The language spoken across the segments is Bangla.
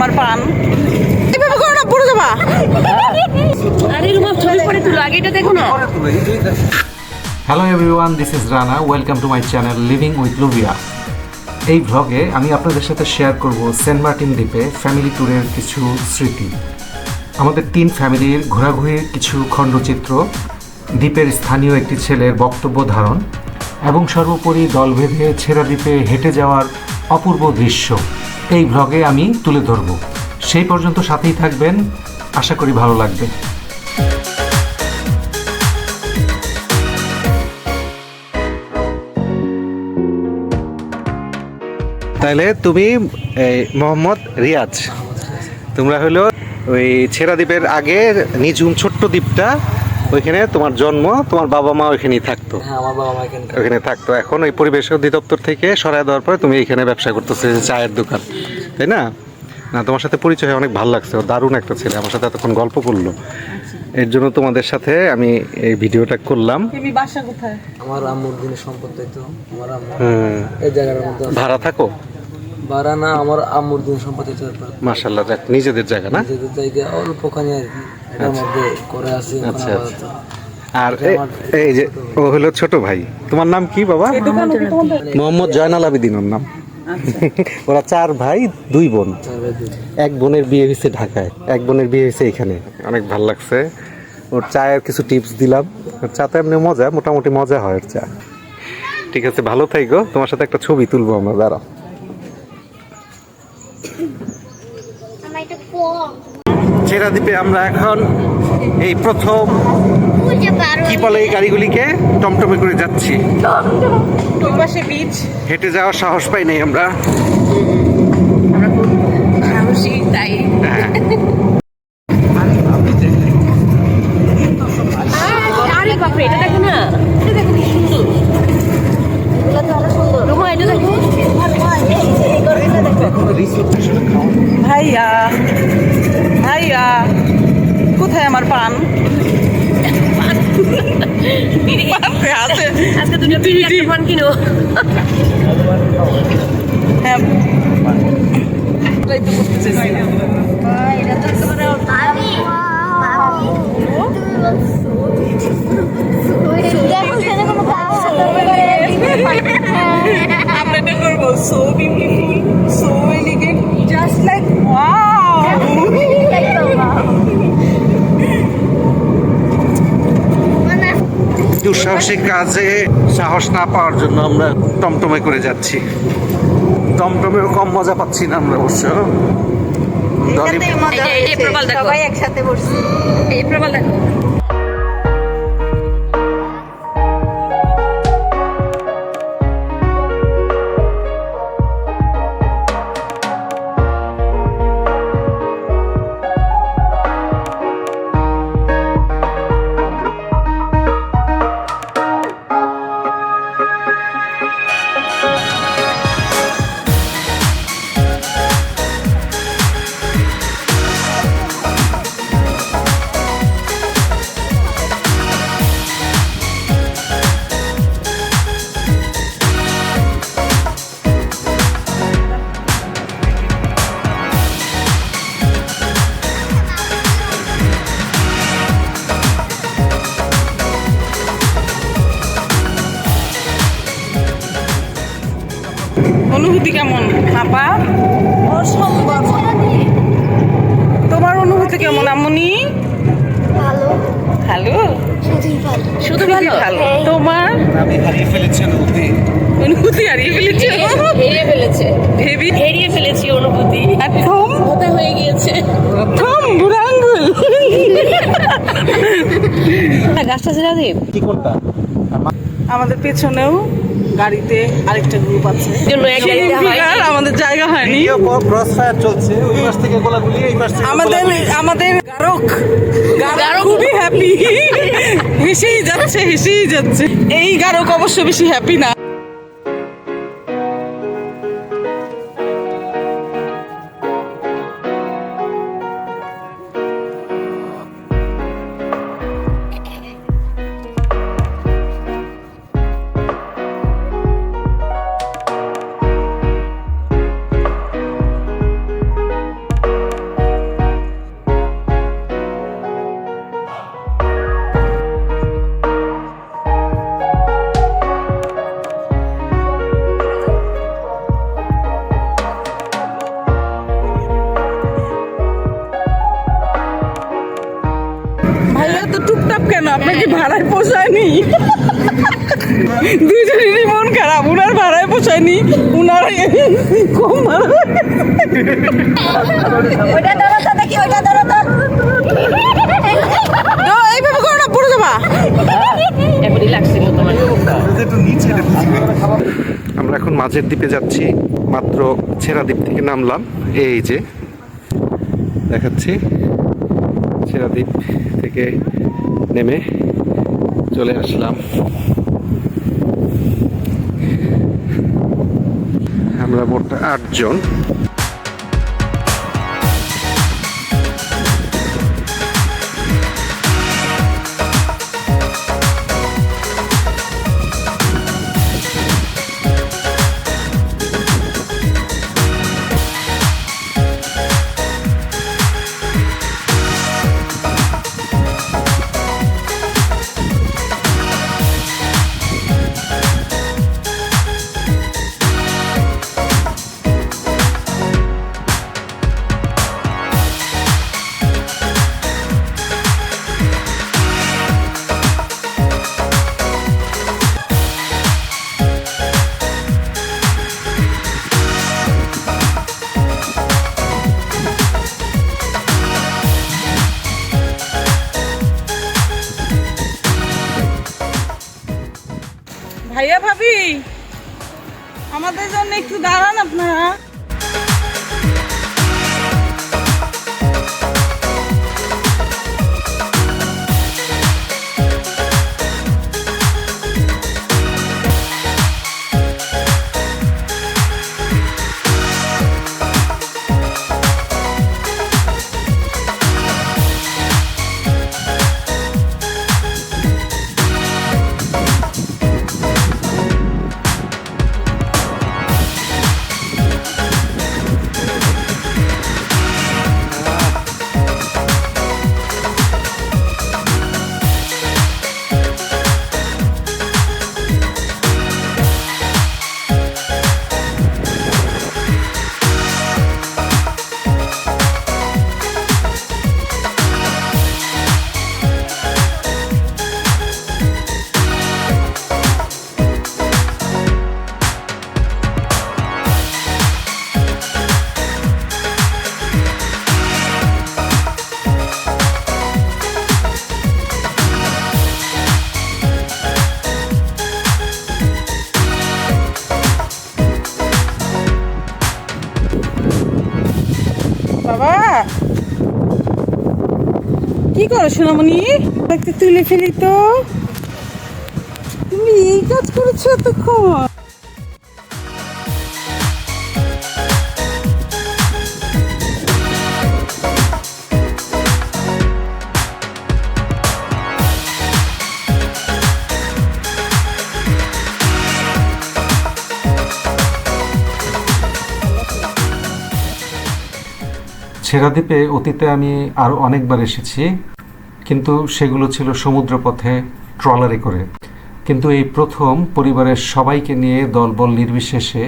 আমার পান এভাবে করো না, পড়ে যাবা। আরে রুমা ছবি পরে তুলো, আগে এটা দেখো না। Hello everyone, this is Rana. Welcome to my channel living with Luvia. এই ভ্লগে আমি আপনাদের সাথে শেয়ার করব সেন্ট মার্টিন দ্বীপে ফ্যামিলি ট্যুরের কিছু স্মৃতি, আমাদের 3 ফ্যামিলির ঘোরাঘুরির কিছু খণ্ডচিত্র, দ্বীপের স্থানীয় একটি ছেলের বক্তব্য ধারণ এবং সর্বোপরি দল বেঁধে ছেড়া দ্বীপে হেঁটে যাওয়ার অপূর্ব দৃশ্য এই ভ্লগে আমি তুলে ধরব। সেই পর্যন্ত সাথেই থাকবেন, আশা করি ভালো লাগবে। তাহলে তুমি মোহাম্মদ রিয়াজ, তোমরা হলো ওই ছেড়া দ্বীপের আগে নিঝুম ছোট্ট দ্বীপটা, ওইখানে তোমার জন্ম, তোমার বাবা মা ওইখানেই থাকতো। হ্যাঁ, আমার বাবা মা ওইখানে থাকতো। এখন ওই পরিবেশ অধিদপ্তর থেকে সরায় দেওয়ার পরে তুমি এখানে ব্যবসা করতেছো, চায়ের দোকান, তাই না? না, তোমার সাথে পরিচয় হয়ে অনেক ভালো লাগছে। ও দারুণ একটা ছেলে, আমার সাথে এতক্ষণ গল্প করলো। এর জন্য তোমাদের সাথে আমি এই ভিডিওটা করলাম। তুমি বাসা কোথায়? আমার আম্মুর দিনের সম্পত্তি তো আমার আম্মু এই জায়গার মধ্যে ভাড়া থাকো? ভাড়া না, আমার আম্মুর দিন সম্পত্তি তো মাশাআল্লাহ, যাক, নিজেদের জায়গা না? নিজেদের জায়গা অল্পখানি আর কি, এটার মধ্যে করে আসি। আচ্ছা আচ্ছা। আর এই যে ও হলো ছোট ভাই। তোমার নাম কি বাবা? মোহাম্মদ জয়নাল আবেদিন ওর নাম। ওরা 4 ভাই 2 বোন। এক বোনের বিয়ে হয়েছে ঢাকায়, এক বোনের বিয়ে হয়েছে এখানে। অনেক ভালো লাগছে। ওর চায়ের কিছু টিপস দিলাম। চা তো এমনি মজা, মোটামুটি মজা হয় ওর চা। ঠিক আছে, ভালো থাইগো। তোমার সাথে একটা ছবি তুলবো আমরা, দাঁড়াও। ছেড়া দ্বীপে আমরা এখন এই প্রথম কি বলে এই গাড়িগুলিকে টমটমে করে যাচ্ছি। ওই পাশে বিচ। হেঁটে যাওয়ার সাহস পাই নাই আমরা। সাহসী তাই। হ্যাঁ। আরে বাপরে, এটা দেখো না, এটা দেখো কি সুন্দর। এগুলো তো অনেক সুন্দর। রুমা, এটা দেখো। ভাইয়া ভাইয়া, কোথায় আমার পান? আছে। আজকে দুটো বিড়ি একটা পান কিনো। হ্যাঁ, এটাই তো করতে চাইছি। এটা তো তোমার আমরা এটা করবো। So beautiful, so elegant, just like wow. দুঃসাহসিক কাজে সাহস না পাওয়ার জন্য আমরা টমটমে করে যাচ্ছি। টমটমেও কম মজা পাচ্ছি না আমরা অবশ্য। সবাই একসাথে বসছি। এই প্রবাল দেখো। অনুভূতি কেমন আপা? অসম্ভব। তোমার অনুভূতি কেমন আম্মুনি? ভালো, হ্যালো, শুধু ভালো। তোমার আমি হারিয়ে ফেলেছি অনুভূতি। অনুভূতি হারিয়ে ফেলেছি, হেরিয়ে ফেলেছে, ভেবি হেরিয়ে ফেলেছি অনুভূতি। একদম ওটা হয়ে গিয়েছে। প্রথম বুড়া আঙ্গুল। গাছটা ছেড়ে দিই। কি করতা? আমাদের পেছনেও গাড়িতে আরেকটা গ্রুপ আছে। জন্য এক গাড়িতে হয়। আমাদের জায়গা হয়নি। ক্রস ফায়ার চলছে, ওই পাশ থেকে গোলাগুলি, এই পাশ থেকে আমাদের গারক খুবই হ্যাপি। হেসেই যাচ্ছে। এই গারক অবশ্য বেশি হ্যাপি না। আপনার কি ভাড়ায় পোষায়নি? দুইজনেরই মন খারাপ, উনার ভাড়ায় পোষায়নি, উনার কম ভাড়া। ওইটা ধরো তো দেখি, ওইটা ধরো তো। এইভাবে করো না, পড়ে যাবা। এখনই লাগছিল তোমার। আমরা এখন মাঝের দ্বীপে যাচ্ছি, মাত্র ছেড়া দ্বীপ থেকে নামলাম। এই যে দেখাচ্ছি, ছেড়া দ্বীপ থেকে নেমে চলে আসলাম। আমরা মোট 8 জন। ভাইয়া ভাবি, আমাদের জন্য একটু দাঁড়ান আপনারা। বাবা কি করো সোনামণি? একটা তুলে ফেলি তো। তুমি এই কাজ করেছো এতক্ষণ? ছেড়া দ্বীপে অতীতে আমি আরও অনেকবার এসেছি, কিন্তু সেগুলো ছিল সমুদ্রপথে ট্রলারে করে। কিন্তু এই প্রথম পরিবারের সবাইকে নিয়ে দলবল নির্বিশেষে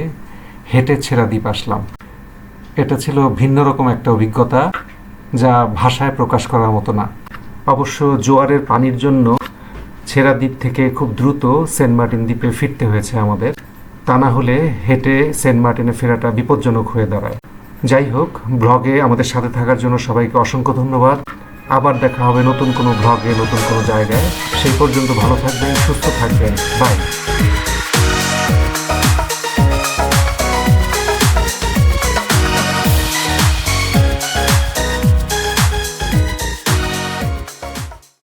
হেঁটে ছেড়া দ্বীপ আসলাম। এটা ছিল ভিন্ন রকম একটা অভিজ্ঞতা, যা ভাষায় প্রকাশ করার মতো না। অবশ্য জোয়ারের পানির জন্য ছেড়া দ্বীপ থেকে খুব দ্রুত সেন্ট মার্টিন দ্বীপে ফিরতে হয়েছে আমাদের। তা না হলে হেঁটে সেন্ট মার্টিনে ফেরাটা বিপজ্জনক হয়ে দাঁড়ায়। যাই হোক, ব্লগে আমাদের সাথে থাকার জন্য সবাইকে অসংখ্য ধন্যবাদ। আবার দেখা হবে নতুন কোনো ব্লগে, নতুন কোনো জায়গায়। সেই পর্যন্ত ভালো থাকবেন, সুস্থ থাকবেন। বাই।